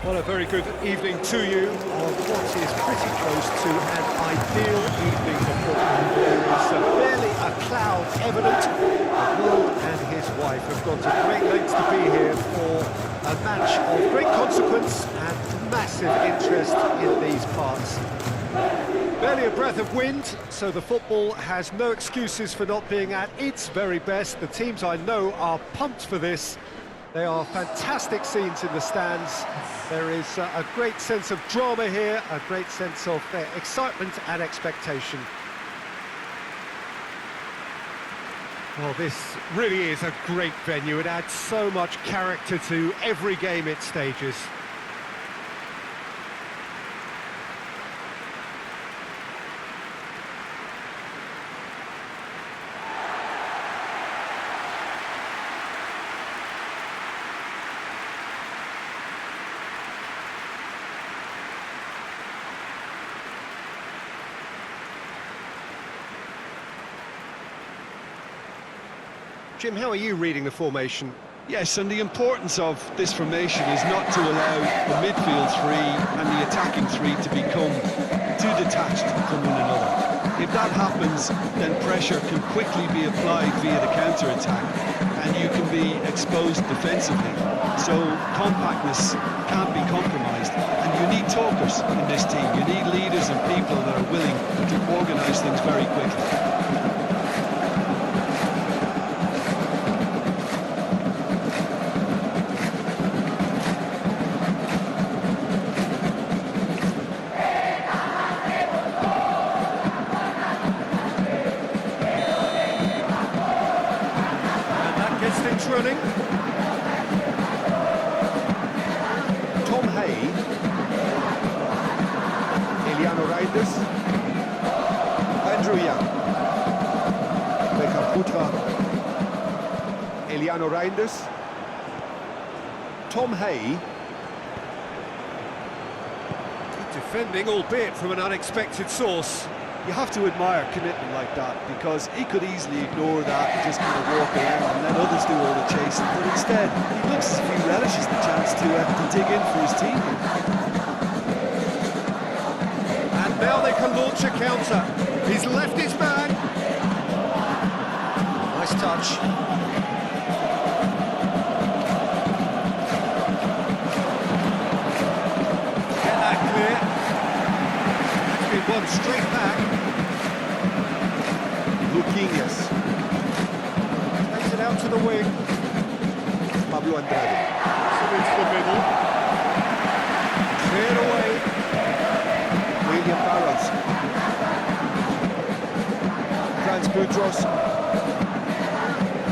Well, a very good evening to you on what is pretty close to an ideal evening for football. There is barely a cloud evident. The world and his wife have gone to great lengths to be here for a match of great consequence and massive interest in these parts. Barely a breath of wind, so the football has no excuses for not being at its very best. The teams I know are pumped for this. They are fantastic scenes in the stands. There is a great sense of drama here, a great sense of excitement and expectation. Well, this really is a great venue. It adds so much character to every game it stages. Jim, how are you reading the formation? Yes, and the importance of this formation is not to allow the midfield three and the attacking three to become too detached from one another. If that happens, then pressure can quickly be applied via the counter-attack, and you can be exposed defensively. So compactness can't be compromised, and you need talkers in this team. You need leaders and people that are willing to organise things very quickly. Running. Tom Hay. Eliano Reinders. Andrew Young. Beckham Putra. Eliano Reinders. Tom Hay. Good defending, albeit from an unexpected source. You have to admire commitment like that, because he could easily ignore that and just kind of walk around and let others do all the chasing, but instead he looks as if he relishes the chance to dig in for his team. And now they can launch a counter. He's left his man. Nice touch. Get that clear. It's been one straight back. Luquinhas. Takes it out to the wing. Pablo Andrade. So into the middle. Cleared away. William Barros. Franz Boutros.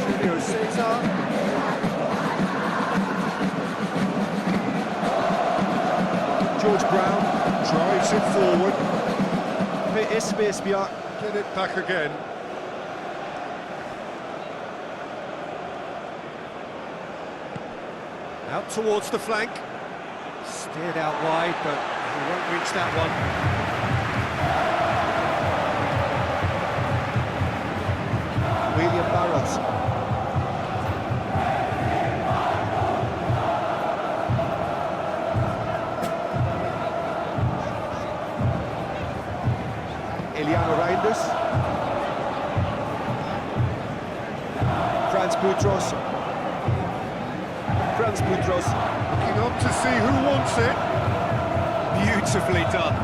Julio Cesar. George Brown drives it forward. PSBS Biak. Get it back again. Out towards the flank. Steered out wide, but he won't reach that one. William Barros. Eliano Reinders. Franz Boutros. Franz Boutros looking up to see who wants it. Beautifully done.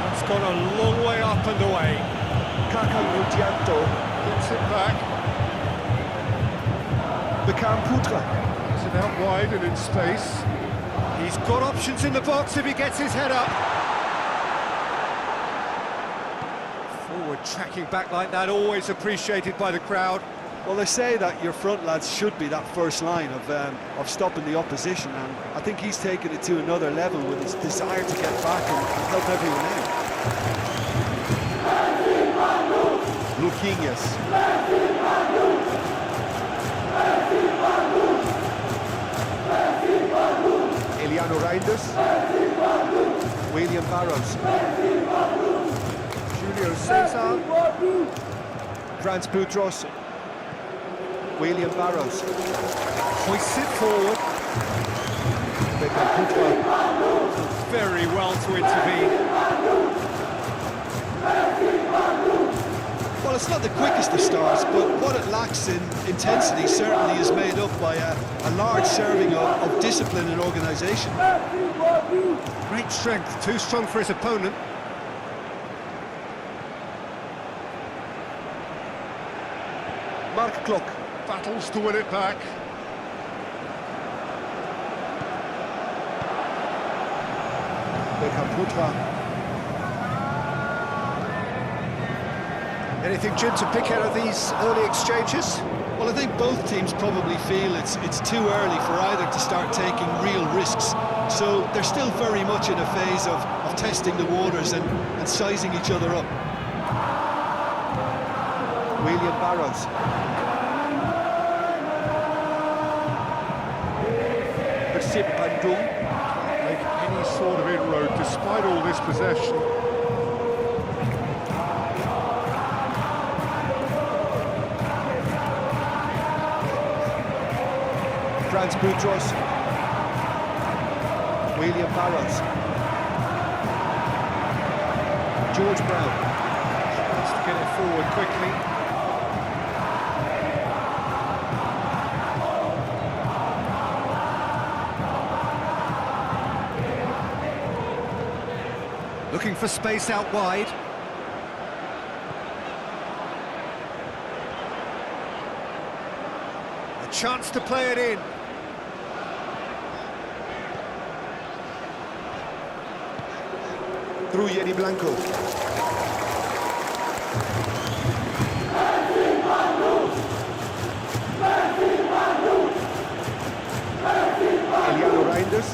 That's gone a long way up and away. Kakan Rudianto gets it back. Beckham Putra. Out wide and in space. He's got options in the box if he gets his head up. Forward tracking back like that, always appreciated by the crowd. Well, they say that your front lads should be that first line of stopping the opposition, and I think he's taken it to another level with his desire to get back and help everyone out. Luquinhas. Eliano Reinders. William Barros. Julio Cesar. Franz Boutros. William Barros. Hoists it forward. Beckham Putra. Very well to intervene. Well, it's not the quickest of starts, but what it lacks in intensity certainly is made up by a large serving of discipline and organisation. Great strength, too strong for his opponent. Mark Klok battles to win it back. Beckham Putra. Anything, Jim, to pick out of these early exchanges? Well, I think both teams probably feel it's too early for either to start taking real risks. So they're still very much in a phase of testing the waters and sizing each other up. William Barros. Persib Bandung can't make any sort of inroad despite all this possession. Franz Boutros. William Barros. George Brown. Tries to get it forward quickly. Looking for space out wide. A chance to play it in. Trujeni Blanco. Eliano Reinders.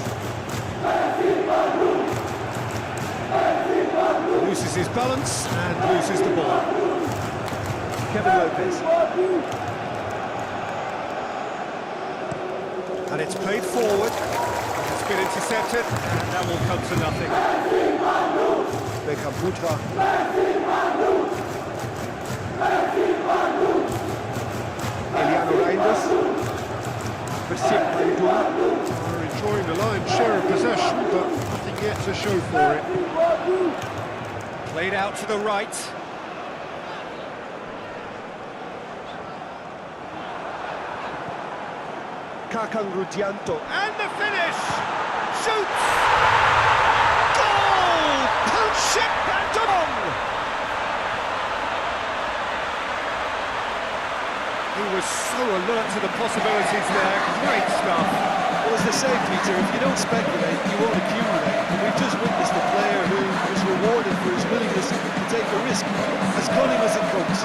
Loses his balance and loses the ball. Kevin Lopez. And it's played forward. It's been intercepted, and that will come to nothing. Beckham Putra. Eliano Reinders. Persib Bandung. Are enjoying the lion's share of possession, but nothing yet to show for it. Played out to the right. Kakang Rudianto. And the finish! Shoots! Goal! Persib Bandung! He was so alert to the possibilities there. Great stuff. Well, as they say, Peter, if you don't speculate, you won't accumulate. And we've just witnessed a player who was rewarded for his willingness to take a risk, as cunning as it comes.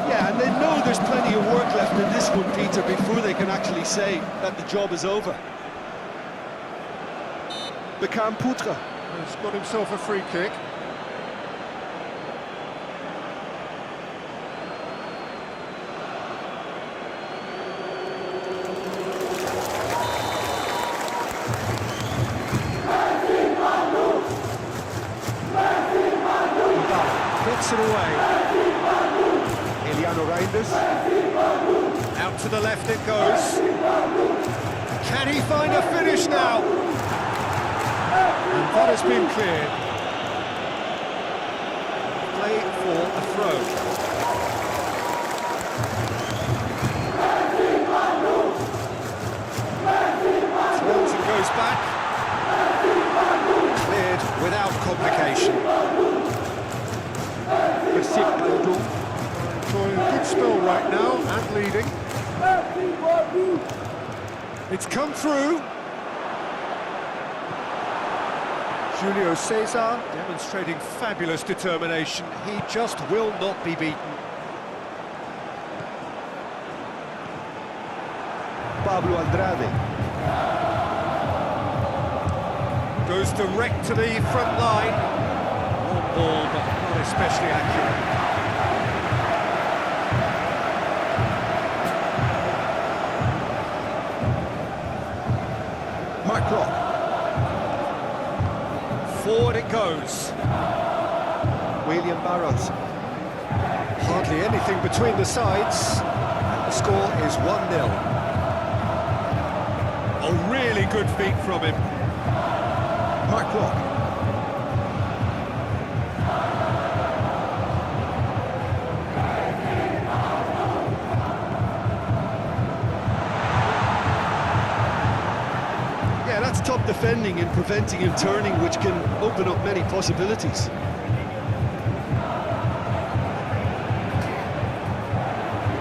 Yeah, and they know there's plenty of work left in this one, Peter, before they can actually say that the job is over. Beckham Putra. He's got himself a free kick. Gets it away. Eliano Reinders. Out to the left it goes. Can he find a finish now? And that has been cleared. Play for a throw. Turns and goes back. Cleared without complication. right now and leading. It's come through. Julio Cesar demonstrating fabulous determination. He just will not be beaten. Pablo Andrade. Goes direct to the front line. Long ball, but not especially accurate. Mark Rock. Forward it goes. William Barros. Hardly anything between the sides. And the score is 1-0. A really good feat from him. Mark Rock. Yeah, that's top defending and preventing him turning, which can open up many possibilities.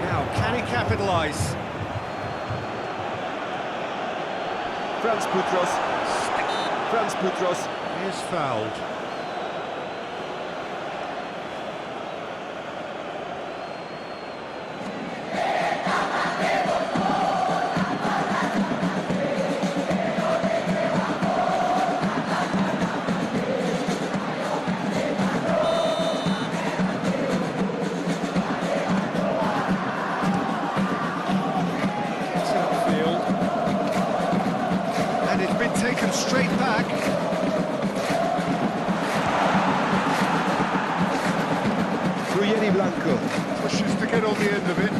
Now, can he capitalise? Franz Putros. Franz Putros. Is fouled. And it's been taken straight back. Blanco. Pushes to get on the end of it.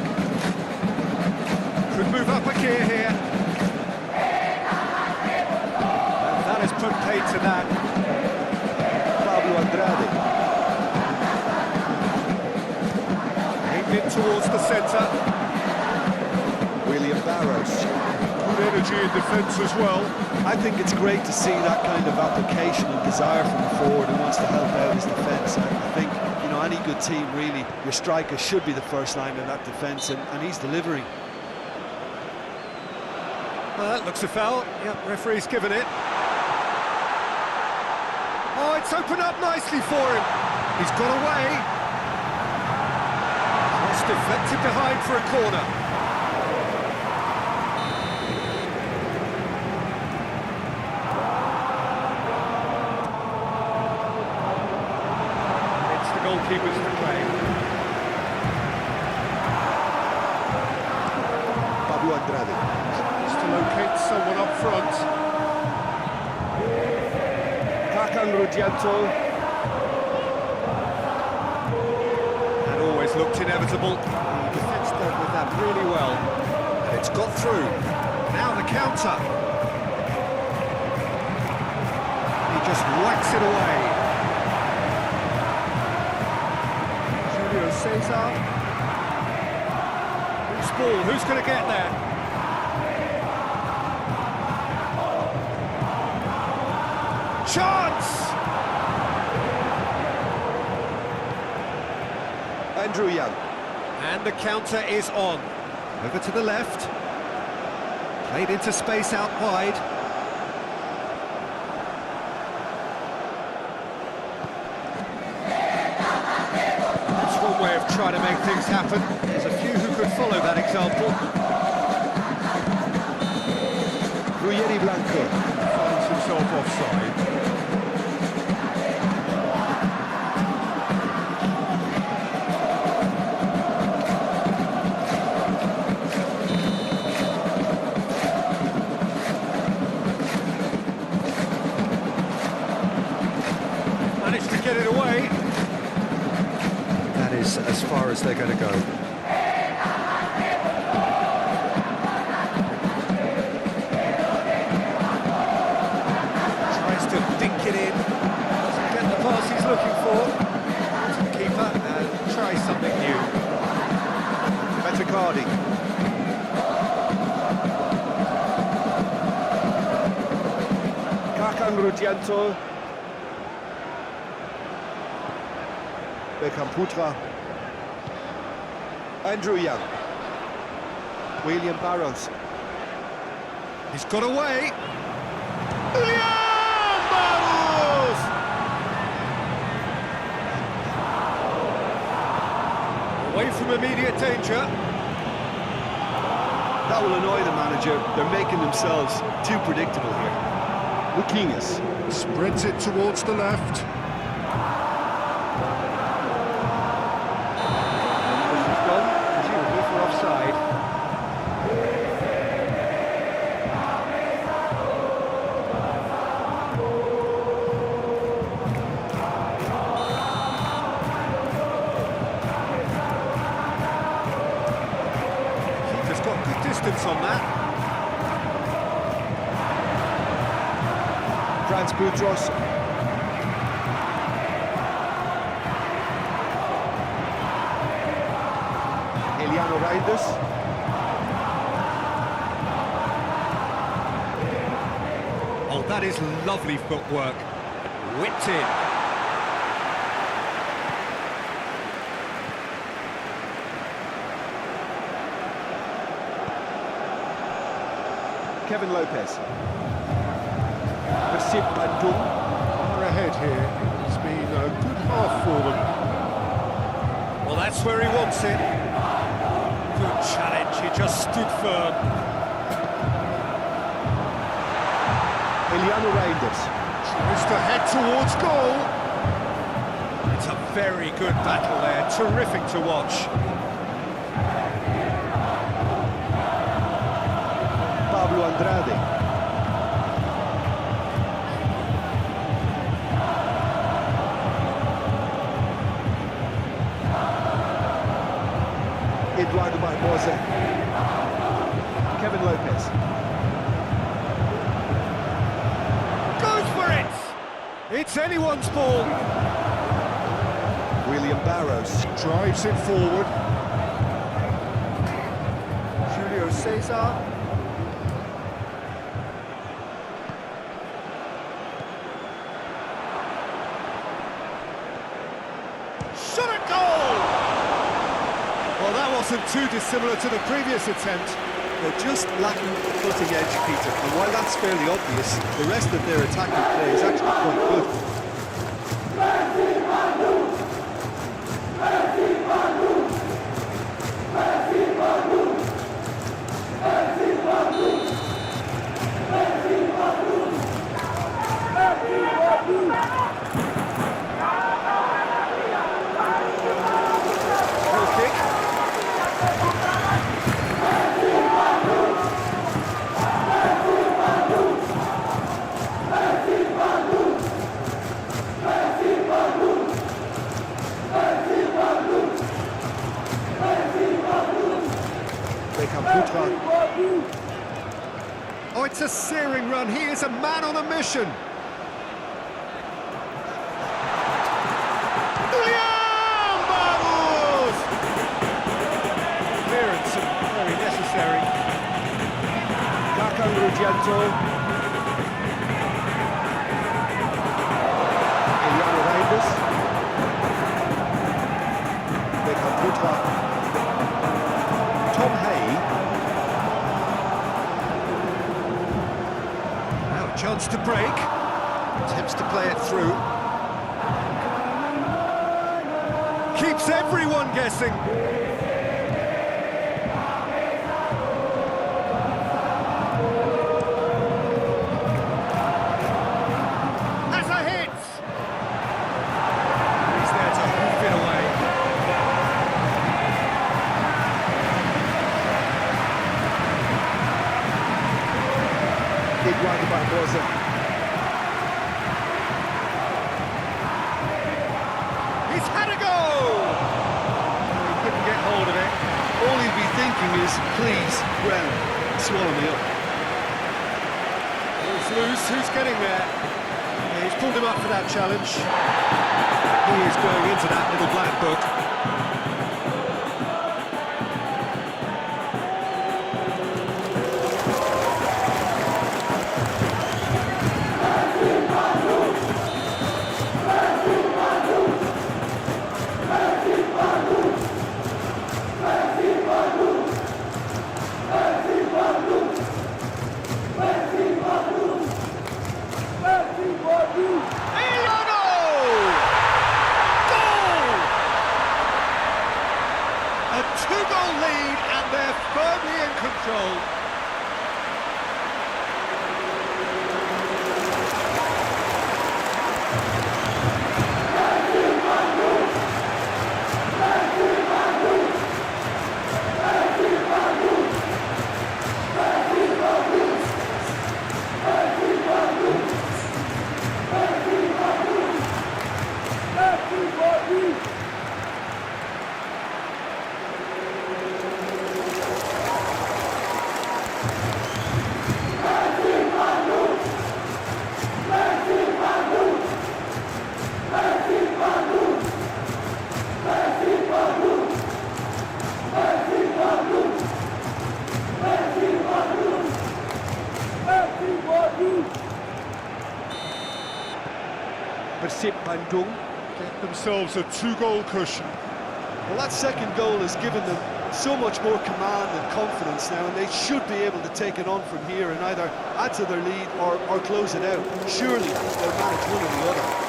Could move up a gear here. And that has put paid to that. Pablo Andrade. Aimed it towards the centre. William Barros. Good energy in defence as well. I think it's great to see that kind of application and desire from a forward who wants to help out his defence. I think, you know, any good team, really, your striker should be the first line in that defence, and he's delivering. Well, that looks a foul. Yep, referee's given it. Oh, it's opened up nicely for him. He's got away. Just deflected behind for a corner. Goalkeepers to claim. Pablo Andrade. Tries to locate someone up front. Kakan Rudianto. That always looked inevitable. The defence dealt with that really well. And it's got through. Now the counter. He just whacks it away. Cesar. Loose ball, who's going to get there? Chance! Andrew Young. And the counter is on. Over to the left. Played into space out wide. Way of trying to make things happen. There's a few who could follow that example. Ruggeri Blanco Finds himself offside. Managed to get it away. Is as far as they're going to go. Tries to dink it in. Doesn't get the pass he's looking for. To the keeper and try something new. Metacardi. Kakan Rudianto. Beckham Putra. Andrew Young. William Barros. He's got away. William Barros! Away from immediate danger. That will annoy the manager. They're making themselves too predictable here. Luquinhas. Spreads it towards the left. This is gone, presumably for offside. Keeper's got good distance on that. Franz Boutros. Eliano Reinders. Oh, that is lovely footwork. Whipped in. Kevin Lopez. Persib Bandung. Far ahead here. It's been a good half for them. Well, that's where he wants it. Good challenge, he just stood firm. Eliano Reinders. Tries to head towards goal. It's a very good battle there, terrific to watch. Pablo Andrade. Eduardo Barbosa. Kevin Lopez. Goes for it! It's anyone's ball. William Barros. Drives it forward. Julio Cesar. Shot at goal! Well, that wasn't too dissimilar to the previous attempt. They're just lacking the cutting edge, Peter. And while that's fairly obvious, the rest of their attacking play is actually quite good. Goal kick. Putra. Oh, it's a searing run. He is a man on a mission. William Barros! Clearance and very necessary. Caco Ruggento. Eliano Reinders. Beckham Putra. Tom Hay. Now a chance to break. Attempts to play it through. Keeps everyone guessing. Has a hit. He's there to hoof it away. Eduardo Barbosa. He's had a go! He couldn't get hold of it. All he'd be thinking is, please, ground, swallow me up. Ball's loose, who's getting there? Yeah, he's pulled him up for that challenge. He is going into that little black book. control. Persib Bandung. Get themselves a 2-goal cushion. Well, that second goal has given them so much more command and confidence now, and they should be able to take it on from here and either add to their lead or close it out. Surely they'll manage one or the other.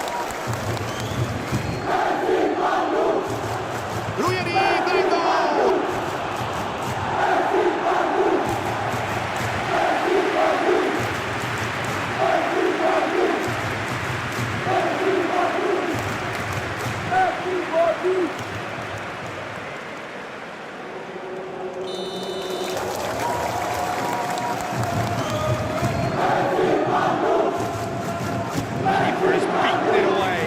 Keeper has beaten it away.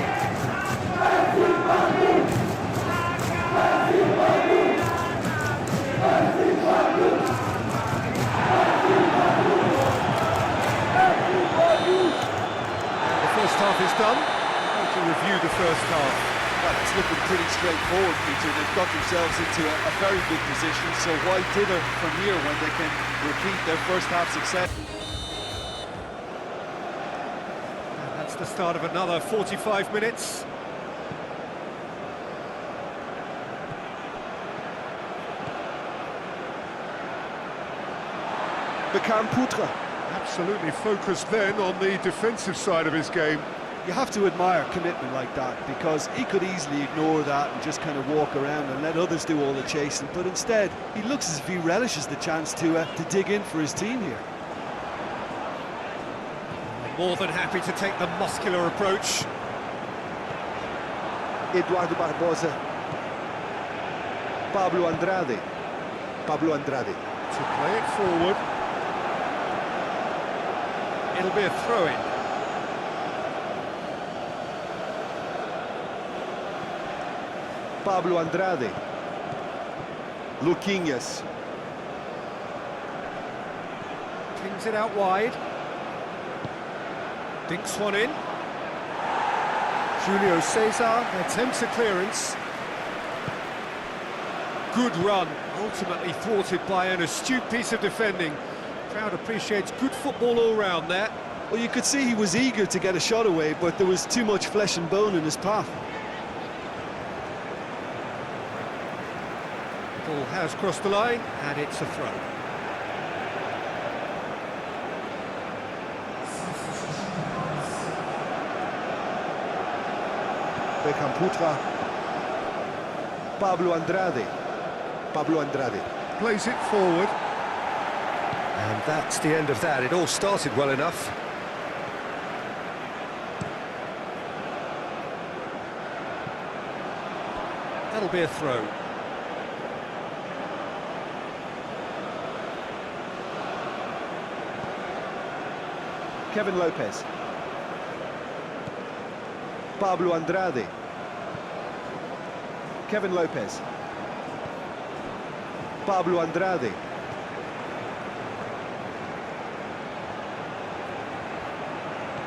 The first half is done. Time to review the first half. Well, it's looking pretty straightforward, Peter. They've got themselves into a very good position, so why dither from here when they can repeat their first half success? And that's the start of another 45 minutes. Bekan Putra. Absolutely focused then on the defensive side of his game. You have to admire commitment like that, because he could easily ignore that and just kind of walk around and let others do all the chasing, but instead he looks as if he relishes the chance to dig in for his team here. More than happy to take the muscular approach. Eduardo Barbosa. Pablo Andrade. Pablo Andrade. To play it forward. It'll be a throw-in. Pablo Andrade. Luquinhas. Pings it out wide. Dinks one in. Julio Cesar attempts a clearance. Good run, ultimately thwarted by an astute piece of defending. Crowd appreciates good football all round there. Well, you could see he was eager to get a shot away, but there was too much flesh and bone in his path. Ball has crossed the line, and it's a throw. Bekan Putra. Pablo Andrade. Pablo Andrade. Plays it forward. And that's the end of that. It all started well enough. That'll be a throw. Kevin Lopez. Pablo Andrade. Kevin Lopez. Pablo Andrade.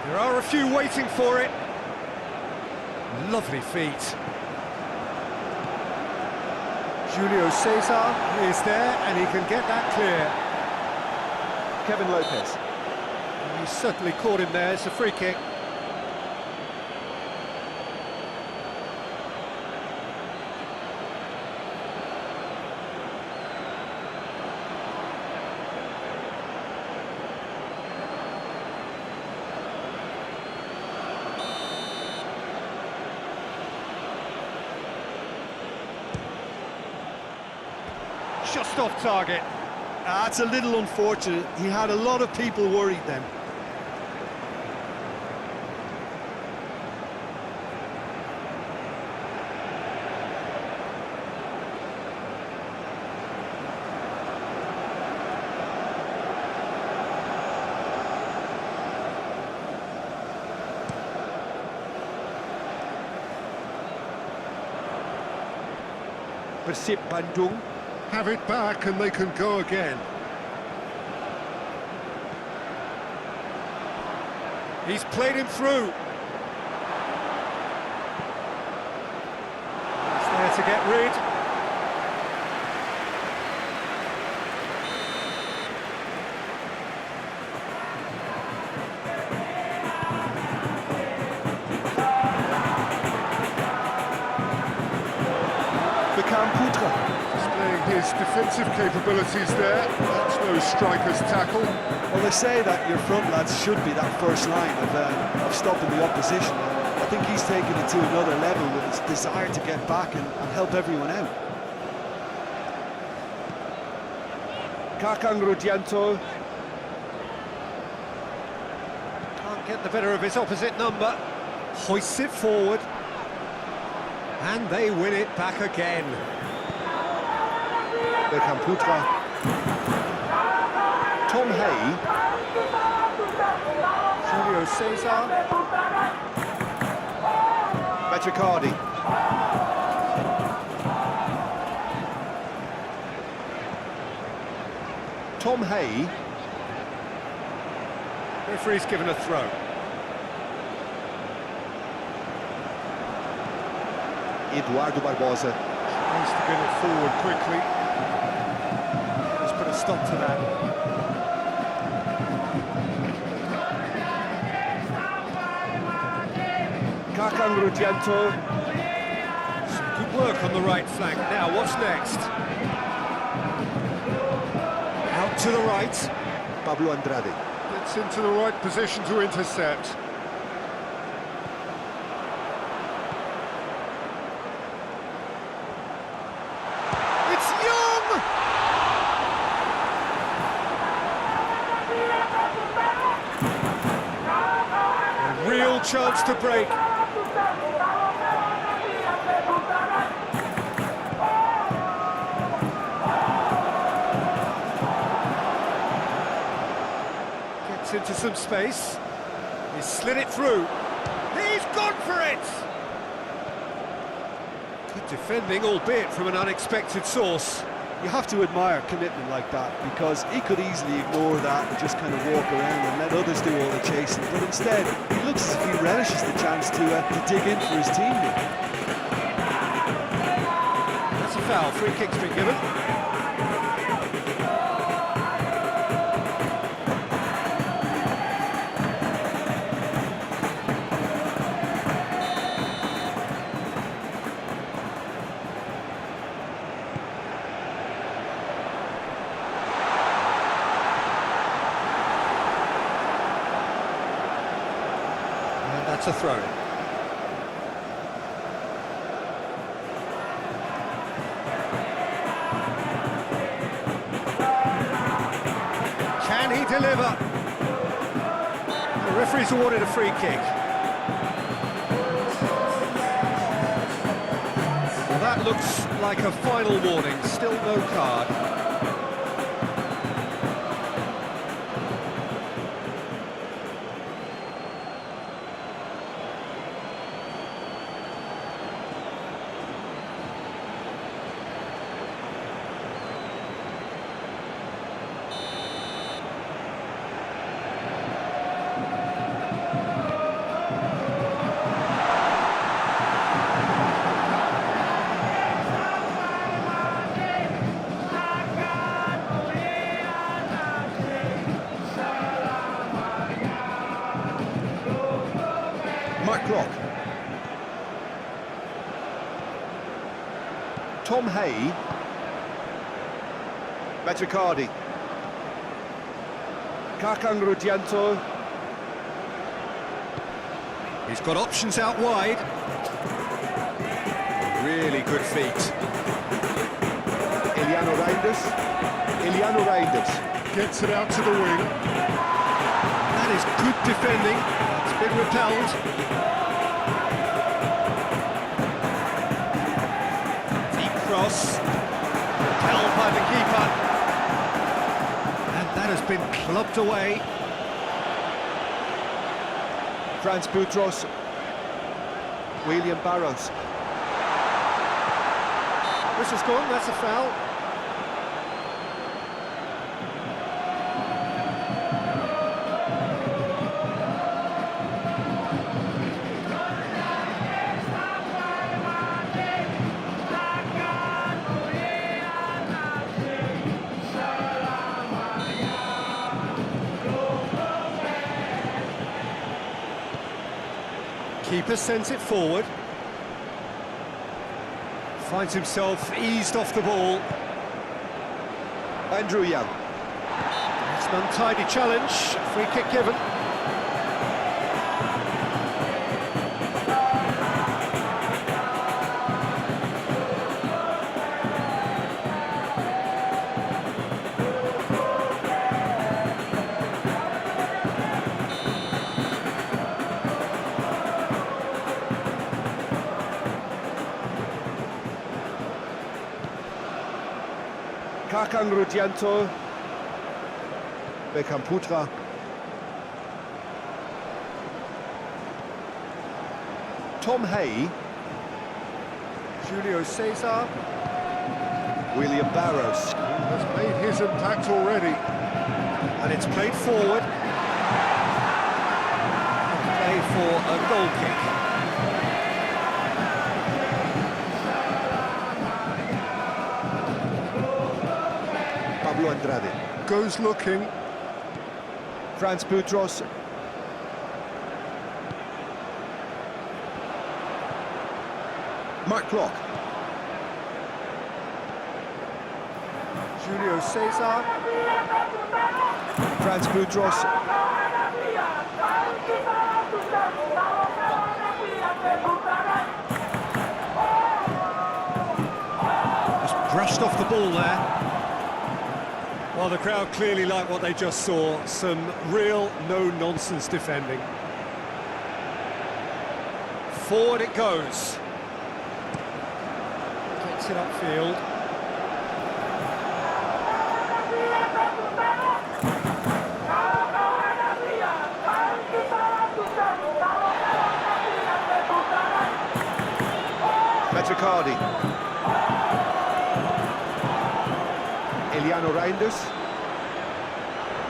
There are a few waiting for it. Lovely feet. Julio Cesar is there, and he can get that clear. Kevin Lopez. He certainly caught him there. It's a free kick. Just off target. It's a little unfortunate. He had a lot of people worried then. Persib Bandung. Have it back and they can go again. He's played him through. He's there to get rid. Displaying his defensive capabilities there. That's no striker's tackle. Well, they say that your front lads should be that first line of stopping the opposition. I think he's taken it to another level with his desire to get back and help everyone out. Kakang Rudianto. Can't get the better of his opposite number. Hoists it forward. And they win it back again. Beckham Putra. Tom Hay. Julio Cesar. Matricardi. Tom Hay. Referee's given a throw. Eduardo Barbosa. Needs to get it forward quickly. Let's put a stop to that. Kakang Rudianto. Some good work on the right flank. Now, what's next? Out to the right. Pablo Andrade. Gets into the right position to intercept. It's Young! A real chance to break. Gets into some space. He's slid it through. He's gone for it! Good defending, albeit from an unexpected source. You have to admire commitment like that, because he could easily ignore that and just kind of walk around and let others do all the chasing, but instead he looks as if he relishes the chance to dig in for his team here. That's a foul. Free kick's been given. That's a throw. Can he deliver? The referee's awarded a free kick. Well, that looks like a final warning. Still no card. Mark Rock. Tom Hay. Matricardi. Kakang Rudianto. He's got options out wide. Really good feet. Eliano Reinders. Iliano Reinders. Gets it out to the wing. That is good defending. It's been repelled. Deep cross. Repelled by the keeper. And that has been clubbed away. Franz Boutros. William Barros. Whistle's gone, that's a foul. Keeper sends it forward. Finds himself eased off the ball. Andrew Young. It's an untidy challenge. Free kick given. Kakang Rudianto. Beckham Putra. Tom Hay. Julio Cesar. William Barros. Has made his impact already. And it's played forward. Play for a goal kick. Pablo Andrade. Goes looking. Franz Boutros. Mark Block. Julio Cesar. Franz Boutros. Just brushed off the ball there. Well, the crowd clearly like what they just saw. Some real no-nonsense defending. Forward it goes. Gets it upfield. Metricardi. Iliano Reinders.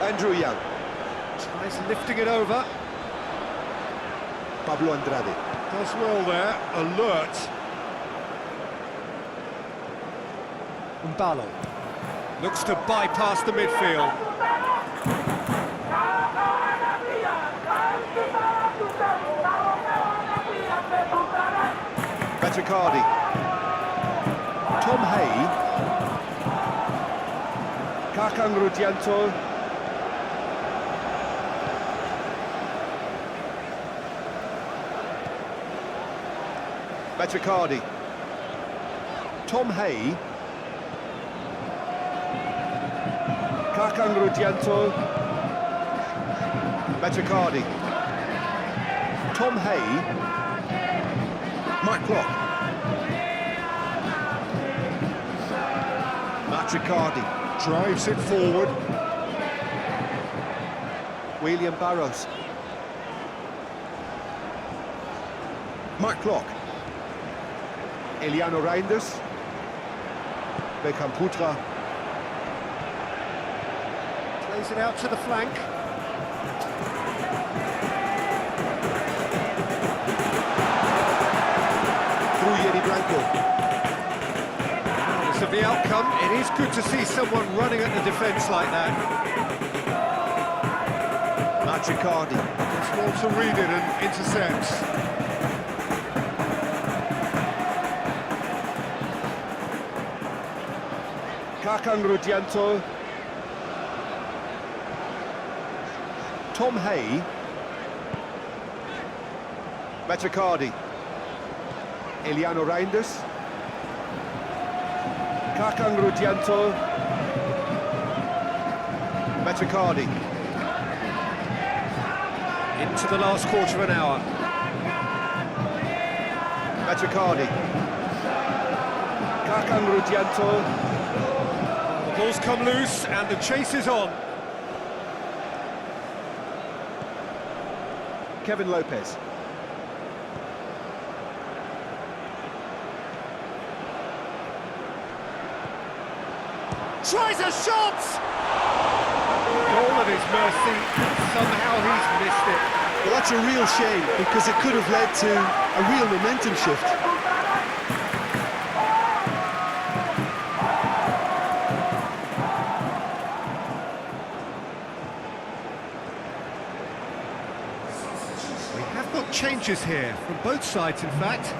Andrew Young. Tries lifting it over. Pablo Andrade. Does well there. Alert. Mbalo looks to bypass the midfield. Metricardi. Tom Hay. Kakang Rudianto. Metricardi. Tom Hay. Kakang Rudianto. Metricardi. Tom Hay. Mark Block. Metricardi. Drives it forward. William Barros. Mark Block. Iliano Reinders. Beckham Putra. Plays it out to the flank. Through Yeri Blanco. Regardless of the outcome, it is good to see someone running at the defence like that. Metricardi. It's well to read it and intercepts. Kakang Rudianto. Tom Hay. Metricardi. Iliano Reinders. Kakang Rudianto. Matricardi. Into the last quarter of an hour. Matricardi. Kakang Rudianto. The ball's come loose and the chase is on. Kevin Lopez. Tries a shot! Goal at his mercy, somehow he's missed it. Well, that's a real shame, because it could have led to a real momentum shift. We have got changes here, from both sides in fact.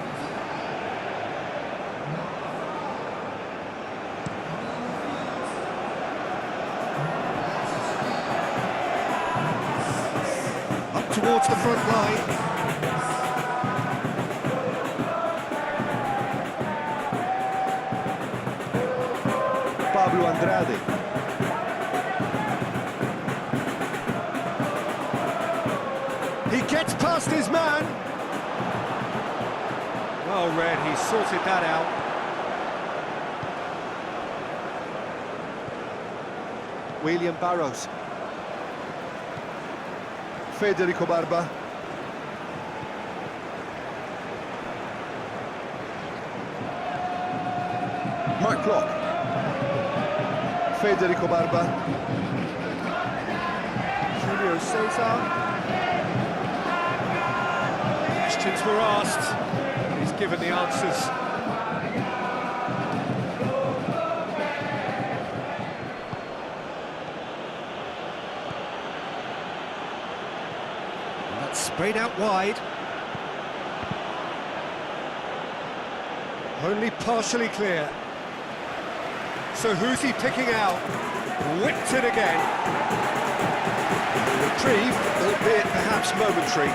Towards the front line. Pablo Andrade. He gets past his man. Well read, he sorted that out. William Barros. Federico Barba. Mark Block. Federico Barba. Julio Cesar. Questions were asked. He's given the answers. Sprayed out wide. Only partially clear. So who's he picking out? Whipped it again. Reprieve, albeit perhaps momentary.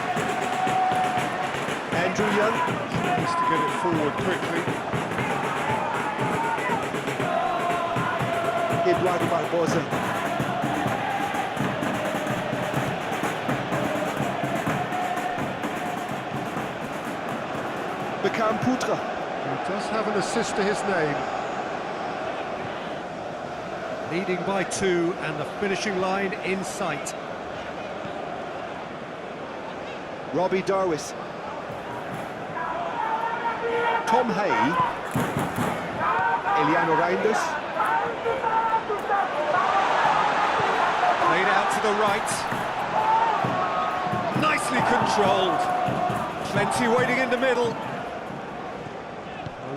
Andrew Young. Tries to get it forward quickly. Eduardo Barbosa. Beckham Putra. He does have an assist to his name. Leading by 2 and the finishing line in sight. Robbie Darwis. Tom Hay. Eliano Reinders. Played out to the right. Nicely controlled. Plenty waiting in the middle.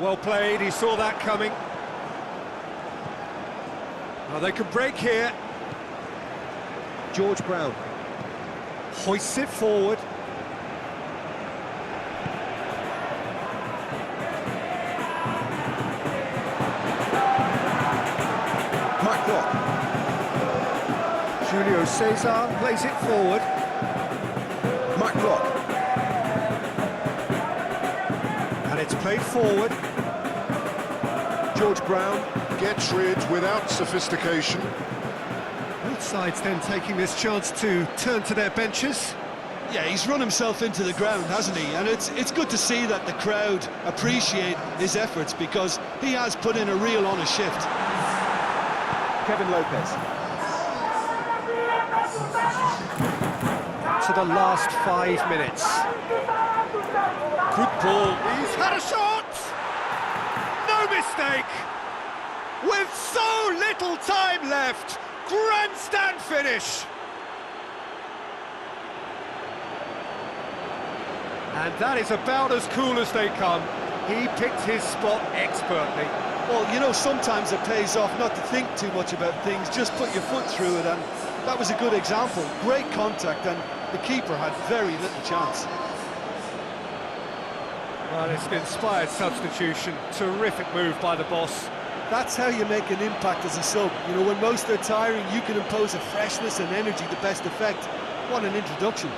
Well played, he saw that coming. Well, they could break here. George Brown. Hoists it forward. Mark Block. Julio Cesar plays it forward. Mark Block. And it's played forward. George Brown. Gets rid without sophistication. Both sides then taking this chance to turn to their benches. Yeah, he's run himself into the ground, hasn't he? And it's good to see that the crowd appreciate his efforts, because he has put in a real honest shift. Kevin Lopez. To the last 5 minutes. Good ball. He's had a shot! No mistake! With so little time left, grandstand finish! And that is about as cool as they come. He picked his spot expertly. Well, you know, sometimes it pays off not to think too much about things, just put your foot through it, and that was a good example. Great contact, and the keeper had very little chance. Well, it's an inspired substitution. Terrific move by the boss. That's how you make an impact as a sub. You know, when most are tiring, you can impose a freshness and energy to best effect. What an introduction.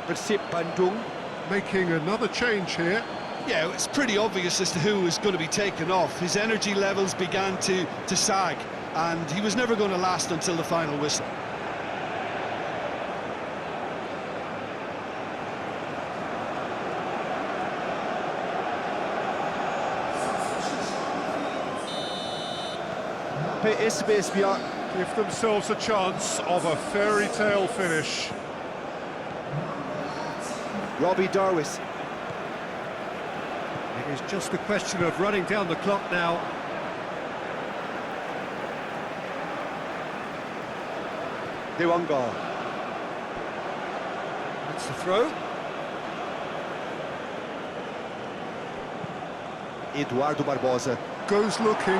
Persib Bandung. Making another change here. Yeah, it's pretty obvious as to who was going to be taken off. His energy levels began to sag, and he was never going to last until the final whistle. PSBS Biak. Give themselves a chance of a fairy tale finish. Robbie Darwis. It is just a question of running down the clock now. Dewanga. That's the throw. Eduardo Barbosa. Goes looking.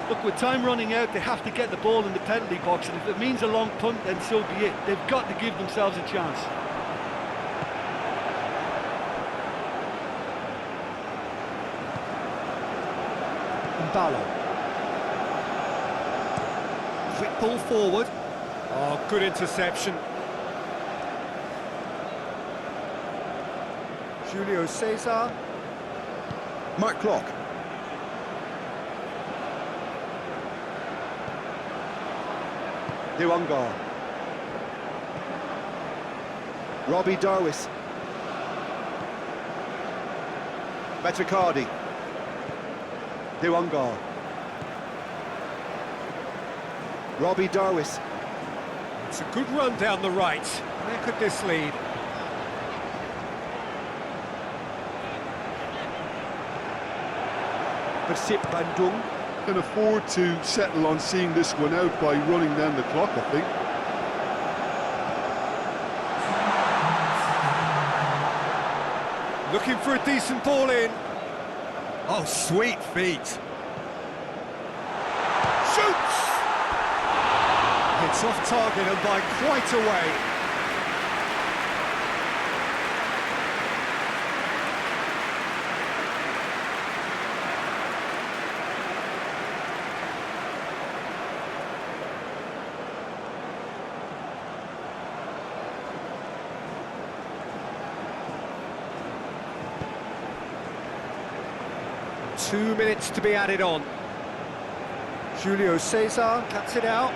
Look, with time running out, they have to get the ball in the penalty box, and if it means a long punt, then so be it. They've got to give themselves a chance. Mbalo. Quick ball forward. Oh, good interception. Julio Cesar. Mark Clock. Dewanga. Robbie Darwis. Metricardi. Dewanga. Robbie Darwis. It's a good run down the right. Where could this lead? Persib Bandung. Can afford to settle on seeing this one out by running down the clock, I think. Looking for a decent ball in. Oh, sweet feet. Shoots! It's off target and by quite a way. Two minutes to be added on. Julio Cesar cuts it out.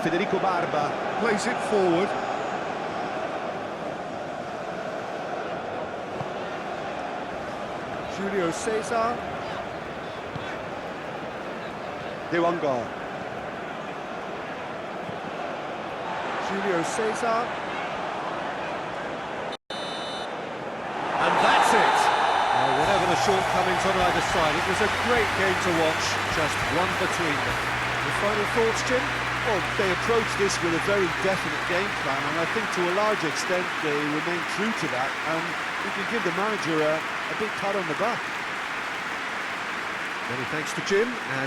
Federico Barba. Plays it forward. Julio Cesar. Dewanga. Julio Cesar. And that's it. Whatever the shortcomings on either side, it was a great game to watch, just one between them. The final thoughts, Jim? Well, they approached this with a very definite game plan, and I think to a large extent they remain true to that, and we can give the manager a big pat on the back. Many thanks to Jim, and